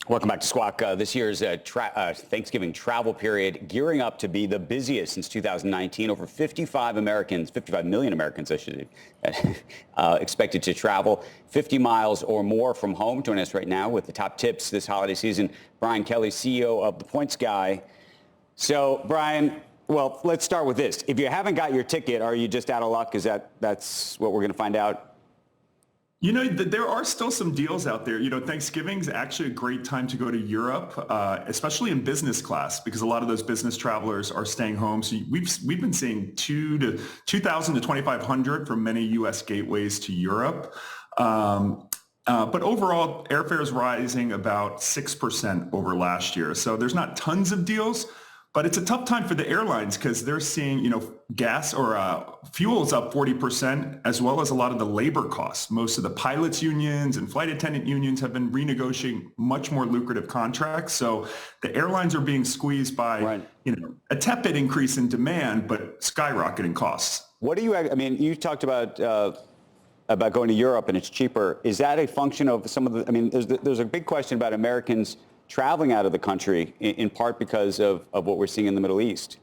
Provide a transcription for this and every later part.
Welcome back to Squawk. This year's Thanksgiving travel period gearing up to be the busiest since 2019. Over 55 million Americans, I should expected to travel 50 miles or more from home. Joining us right now with the top tips this holiday season, Brian Kelly, CEO of The Points Guy. So, Brian, well, let's start with this. If you haven't got your ticket, are you just out of luck? That's what we're going to find out? You know, there are still some deals out there. You know, Thanksgiving's actually a great time to go to Europe, especially in business class, because a lot of those business travelers are staying home. So we've been seeing 2,000 to 2,500 from many U.S. gateways to Europe. But overall, airfare is rising about 6% over last year. So there's not tons of deals. But it's a tough time for the airlines because they're seeing, you know, gas or fuel is up 40%, as well as a lot of the labor costs. Most of the pilots unions and flight attendant unions have been renegotiating much more lucrative contracts. So the airlines are being squeezed by, you know, a tepid increase in demand, but skyrocketing costs. What do you, I mean, you talked about going to Europe and it's cheaper. Is that a function of some of the, I mean, there's a big question about Americans traveling out of the country in part because of what we're seeing in the Middle East?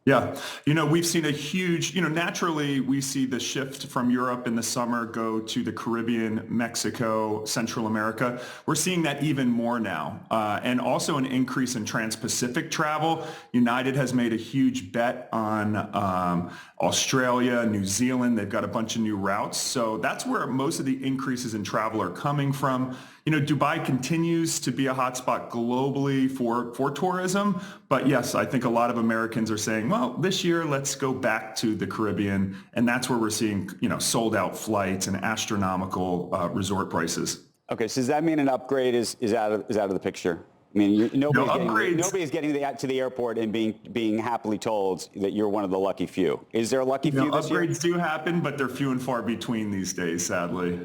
Yeah. You know, we've seen a huge, you know, naturally we see the shift from Europe in the summer go to the Caribbean, Mexico, Central America. We're seeing that even more now. And also an increase in trans-Pacific travel. United has made a huge bet on Australia, New Zealand. They've got a bunch of new routes. So that's where most of the increases in travel are coming from. You know, Dubai continues to be a hotspot globally for tourism. But yes, I think a lot of Americans are saying, well, this year, let's go back to the Caribbean. And that's where we're seeing, you know, sold out flights and astronomical resort prices. Okay, so does that mean an upgrade is out of the picture? I mean, nobody's getting to the airport and being happily told that you're one of the lucky few. Is there a lucky few this year? Upgrades do happen, but they're few and far between these days, sadly.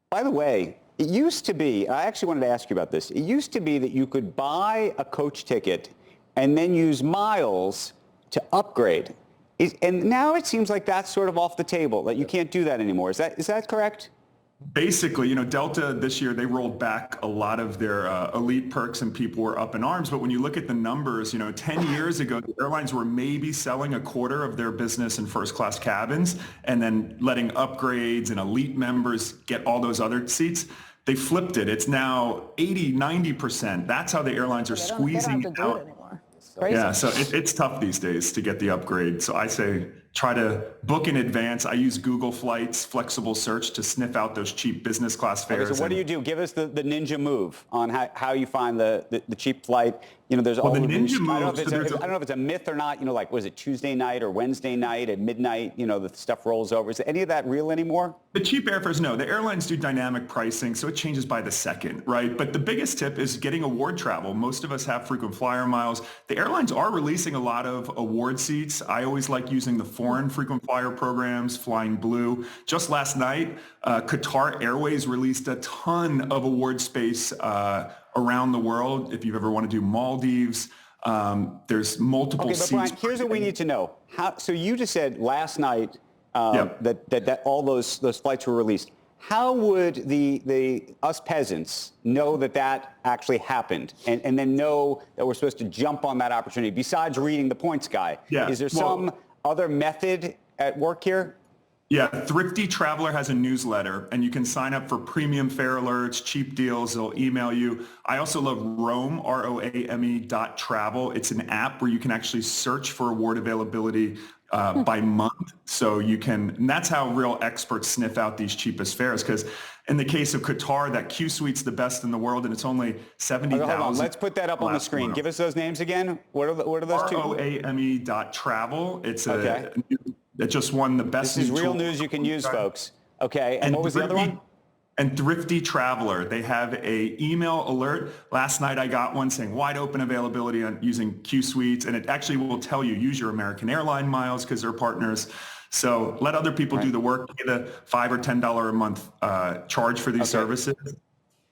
By the way, it used to be, I actually wanted to ask you about this. It used to be that you could buy a coach ticket and then use miles to upgrade. And now it seems like that's sort of off the table, that you can't do that anymore. Is that correct? Basically, you know, Delta this year, they rolled back a lot of their elite perks and people were up in arms. But when you look at the numbers, you know, 10 years ago, the airlines were maybe selling a quarter of their business in first class cabins and then letting upgrades and elite members get all those other seats. They flipped it. It's now 80, 90%. That's how the airlines are squeezing it out. Yeah, so it's tough these days to get the upgrade. So I say try to book in advance. I use Google Flights, flexible search to sniff out those cheap business class fares. Okay, so what do you do? Give us the ninja move on how you find the cheap flight. You know, there's the ninja move. I don't know if it's a myth or not. You know, like, was it Tuesday night or Wednesday night at midnight? You know, the stuff rolls over. Is any of that real anymore? The cheap airfares, no. The airlines do dynamic pricing, so it changes by the second, right? But the biggest tip is getting award travel. Most of us have frequent flyer miles. The airlines are releasing a lot of award seats. I always like using the foreign frequent flyer programs, Flying Blue. Just last night, Qatar Airways released a ton of award space around the world. If you ever want to do Maldives, there's multiple seats. Okay, but Brian, here's what we need to know. So you just said last night that all those flights were released. How would us peasants know that actually happened and then know that we're supposed to jump on that opportunity besides reading The Points Guy? Yeah. Is there some other method at work here? Yeah, Thrifty Traveler has a newsletter, and you can sign up for premium fare alerts, cheap deals. They'll email you. I also love Roam, ROAME.travel. It's an app where you can actually search for award availability by month. So you can, and that's how real experts sniff out these cheapest fares. Because in the case of Qatar, that Q Suite's the best in the world, and it's only $70,000. Hold on, let's put that up on the screen. Give us those names again. What are those two? ROAME.travel. It's that just won the best. This is real news you can use, folks. Okay, and what was the other one? And Thrifty Traveler, they have a email alert. Last night I got one saying wide open availability on using Q Suites, and it actually will tell you use your American airline miles because they're partners. So let other people do the work. Get a $5 or $10 a month charge for these services.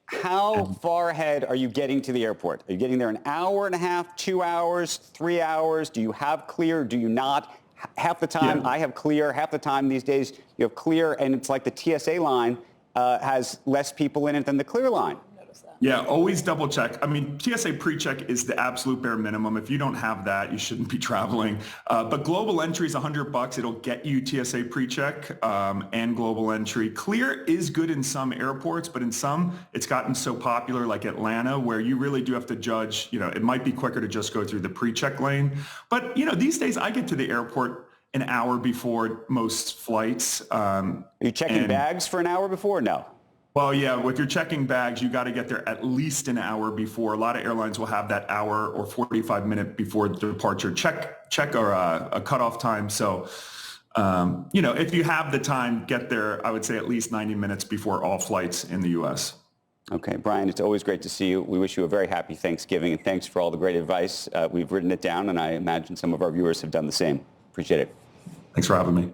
How far ahead are you getting to the airport? Are you getting there an hour and a half, 2 hours, 3 hours? Do you have Clear? Do you not? Half the time I have Clear. Half the time these days you have Clear, and it's like the TSA line has less people in it than the Clear line. Notice that. Yeah, always double check. I mean, TSA pre-check is the absolute bare minimum. If you don't have that, you shouldn't be traveling. But global entry is $100. It'll get you TSA pre-check and global entry. Clear is good in some airports, but in some, it's gotten so popular, like Atlanta, where you really do have to judge. It might be quicker to just go through the pre-check lane. But these days, I get to the airport an hour before most flights. Are you checking bags for an hour before? Or no. Well, yeah, if you're checking bags, you got to get there at least an hour before. A lot of airlines will have that hour or 45-minute before departure check or a cutoff time. So, if you have the time, get there, I would say at least 90 minutes before all flights in the U.S. Okay, Brian, it's always great to see you. We wish you a very happy Thanksgiving, and thanks for all the great advice. We've written it down, and I imagine some of our viewers have done the same. Appreciate it. Thanks for having me.